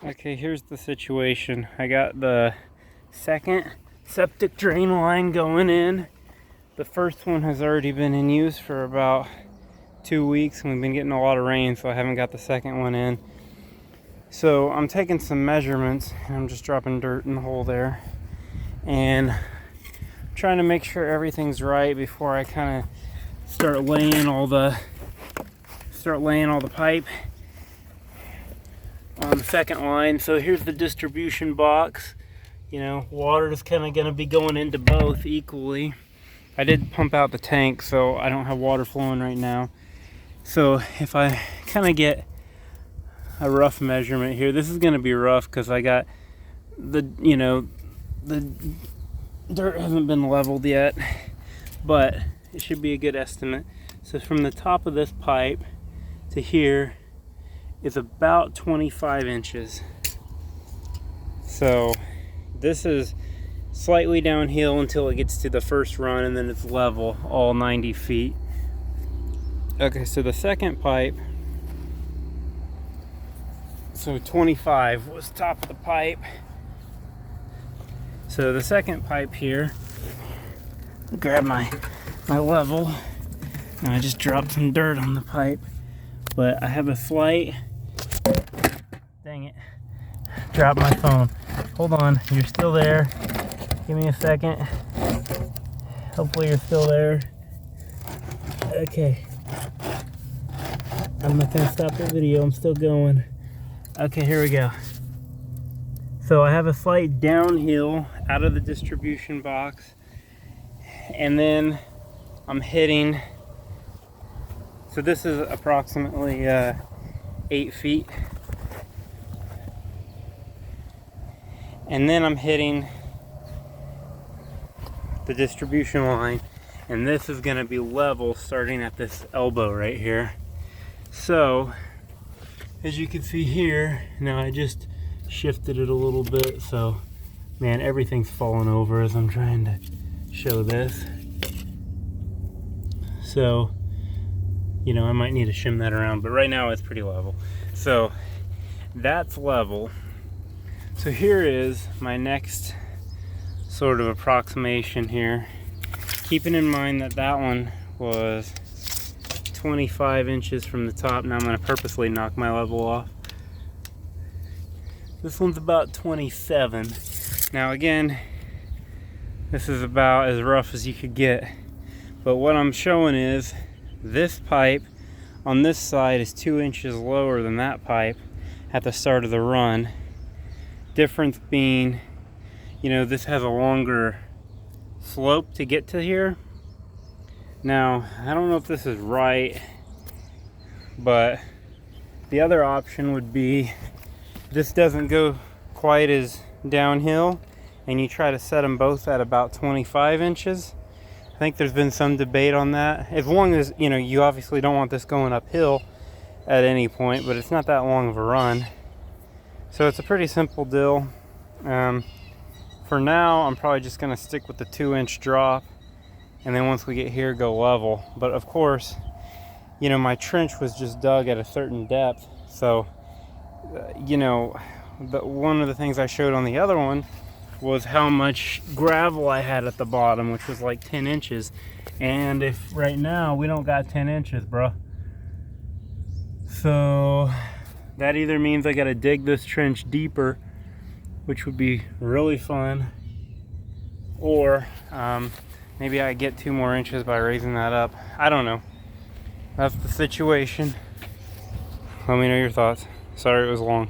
Okay, here's the situation. I got the second septic drain line going in. The first one has already been in use for about 2 weeks, and we've been getting a lot of rain, so I haven't got the second one in. So I'm taking some measurements, and I'm just dropping dirt in the hole there, and trying to make sure everything's right before I kind of start laying all the pipe on the second line. So here's the distribution box. You know, water is kind of going to be going into both equally. I did pump out the tank, so I don't have water flowing right now. So if I kind of get a rough measurement here, this is going to be rough because I got the dirt hasn't been leveled yet, but it should be a good estimate. So from the top of this pipe to here is about 25 inches. So this is slightly downhill until it gets to the first run, and then it's level all 90 feet. Okay, so the second pipe, so 25 was top of the pipe. So the second pipe here, grab my level, and I just dropped some dirt on the pipe, but I have a slight, dang it, dropped my phone. Hold on, you're still there. Give me a second. Hopefully you're still there. Okay. I'm not gonna stop the video, I'm still going. Okay, here we go. So I have a slight downhill out of the distribution box, and then I'm hitting, so this is approximately 8 feet. And then I'm hitting the distribution line, and this is going to be level starting at this elbow right here. So as you can see here, now I just shifted it a little bit, so man, everything's falling over as I'm trying to show this. So, you know, I might need to shim that around, but right now it's pretty level. So that's level. So here is my next sort of approximation here, keeping in mind that that one was 25 inches from the top. Now I'm going to purposely knock my level off. This one's about 27. Now again, this is about as rough as you could get, but what I'm showing is this pipe on this side is 2 inches lower than that pipe at the start of the run. Difference being, you know, this has a longer slope to get to here. Now, I don't know if this is right, but the other option would be this doesn't go quite as downhill, and you try to set them both at about 25 inches. I think there's been some debate on that. As long as, you know, you obviously don't want this going uphill at any point, but it's not that long of a run. So it's a pretty simple deal. For now, I'm probably just going to stick with the 2-inch drop, and then once we get here, go level. But of course, you know, my trench was just dug at a certain depth, so you know, one of the things I showed on the other one was how much gravel I had at the bottom, which was like 10 inches. And if right now we don't got 10 inches, bro. So that either means I got to dig this trench deeper, which would be really fun, or maybe I get 2 more inches by raising that up. I don't know. That's the situation. Let me know your thoughts. Sorry it was long.